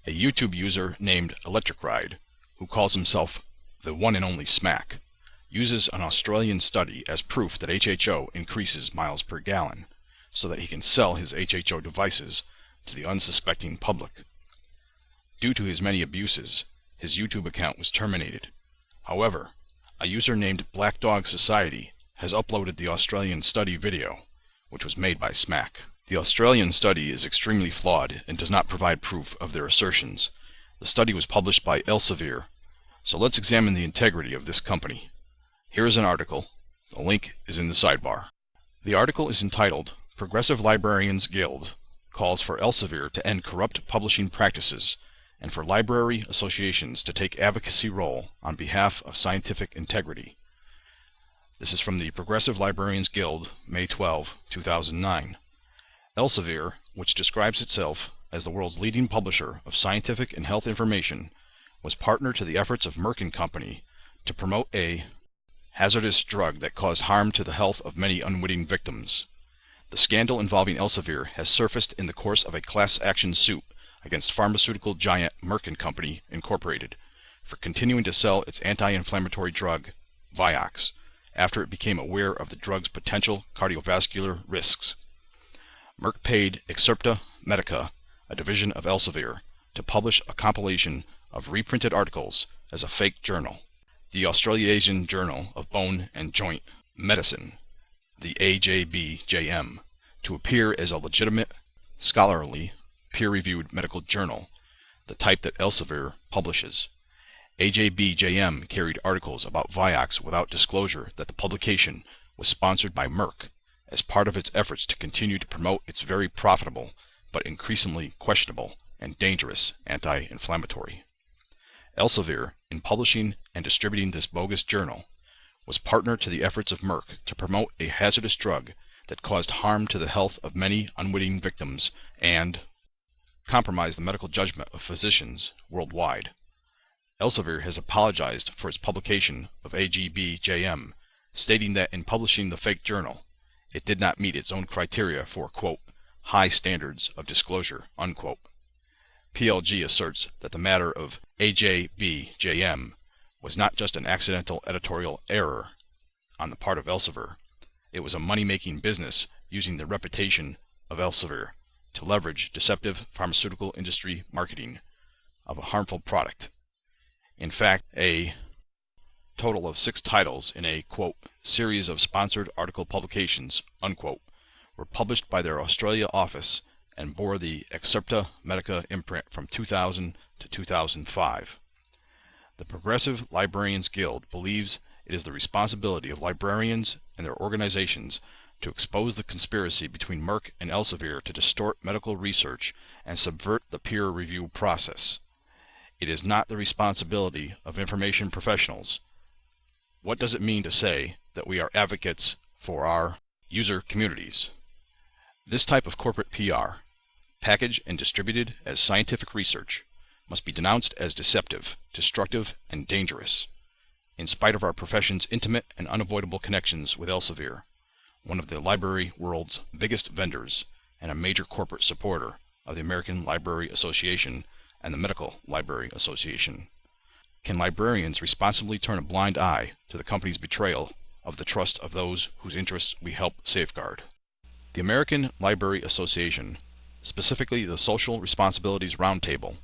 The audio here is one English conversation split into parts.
A YouTube user named Electric Ride, who calls himself the one and only Smack, uses an Australian study as proof that HHO increases miles per gallon, so that he can sell his HHO devices to the unsuspecting public. Due to his many abuses, his YouTube account was terminated. However, a user named Black Dog Society has uploaded the Australian study video, which was made by Smack. The Australian study is extremely flawed and does not provide proof of their assertions. The study was published by Elsevier, so let's examine the integrity of this company. Here is an article. The link is in the sidebar. The article is entitled, "Progressive Librarians Guild Calls for Elsevier to End Corrupt Publishing Practices and for Library Associations to Take Advocacy Role on Behalf of Scientific Integrity." This is from the Progressive Librarians Guild, May 12, 2009. Elsevier, which describes itself as the world's leading publisher of scientific and health information, was partner to the efforts of Merck & Company to promote a hazardous drug that caused harm to the health of many unwitting victims. The scandal involving Elsevier has surfaced in the course of a class action suit against pharmaceutical giant Merck & Company Incorporated for continuing to sell its anti-inflammatory drug, Vioxx, after it became aware of the drug's potential cardiovascular risks. Merck paid Excerpta Medica, a division of Elsevier, to publish a compilation of reprinted articles as a fake journal, the Australasian Journal of Bone and Joint Medicine, the AJBJM, to appear as a legitimate, scholarly, peer-reviewed medical journal, the type that Elsevier publishes. AJBJM carried articles about Vioxx without disclosure that the publication was sponsored by Merck as part of its efforts to continue to promote its very profitable but increasingly questionable and dangerous anti-inflammatory. Elsevier, in publishing and distributing this bogus journal, was partner to the efforts of Merck to promote a hazardous drug that caused harm to the health of many unwitting victims and compromised the medical judgment of physicians worldwide. Elsevier has apologized for its publication of AJBJM, stating that in publishing the fake journal, it did not meet its own criteria for, quote, high standards of disclosure, unquote. PLG asserts that the matter of AJBJM was not just an accidental editorial error on the part of Elsevier. It was a money-making business using the reputation of Elsevier to leverage deceptive pharmaceutical industry marketing of a harmful product. In fact, a total of 6 titles in a, quote, series of sponsored article publications, unquote, were published by their Australia office and bore the Excerpta Medica imprint from 2000 to 2005. The Progressive Librarians Guild believes it is the responsibility of librarians and their organizations to expose the conspiracy between Merck and Elsevier to distort medical research and subvert the peer review process. It is not the responsibility of information professionals. What does it mean to say that we are advocates for our user communities? This type of corporate PR, packaged and distributed as scientific research, must be denounced as deceptive, destructive, and dangerous. In spite of our profession's intimate and unavoidable connections with Elsevier, one of the library world's biggest vendors and a major corporate supporter of the American Library Association and the Medical Library Association, can librarians responsibly turn a blind eye to the company's betrayal of the trust of those whose interests we help safeguard? The American Library Association, specifically the Social Responsibilities Roundtable,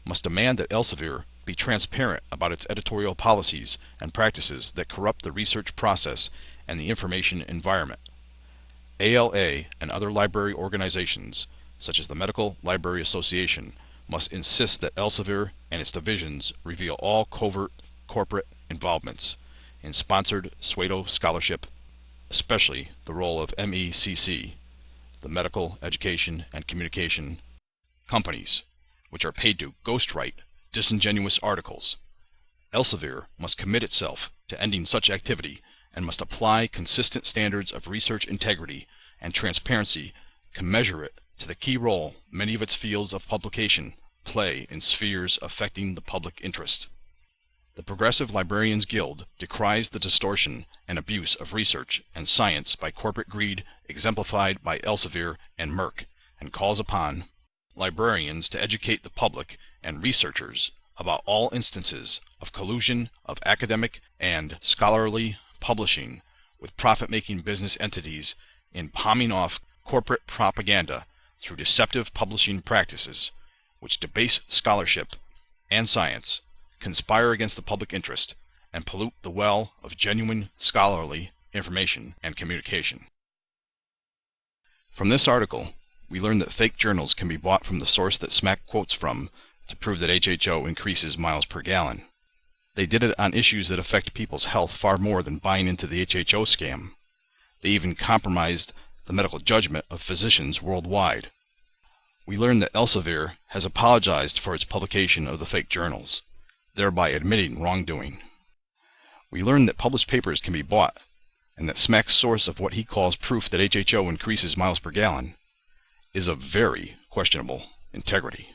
must demand that Elsevier be transparent about its editorial policies and practices that corrupt the research process and the information environment. ALA and other library organizations, such as the Medical Library Association, must insist that Elsevier and its divisions reveal all covert corporate involvements in sponsored pseudo scholarship, especially the role of MECC, the Medical Education and Communication companies, which are paid to ghostwrite disingenuous articles. Elsevier must commit itself to ending such activity and must apply consistent standards of research integrity and transparency commensurate to the key role many of its fields of publication play in spheres affecting the public interest. The Progressive Librarians Guild decries the distortion and abuse of research and science by corporate greed exemplified by Elsevier and Merck, and calls upon librarians to educate the public and researchers about all instances of collusion of academic and scholarly publishing with profit-making business entities in palming off corporate propaganda through deceptive publishing practices which debase scholarship and science, conspire against the public interest, and pollute the well of genuine scholarly information and communication. From this article, we learned that fake journals can be bought from the source that SMAC quotes from to prove that HHO increases miles per gallon. They did it on issues that affect people's health far more than buying into the HHO scam. They even compromised the medical judgment of physicians worldwide. We learned that Elsevier has apologized for its publication of the fake journals, thereby admitting wrongdoing. We learned that published papers can be bought, and that SMAC's source of what he calls proof that HHO increases miles per gallon is of very questionable integrity.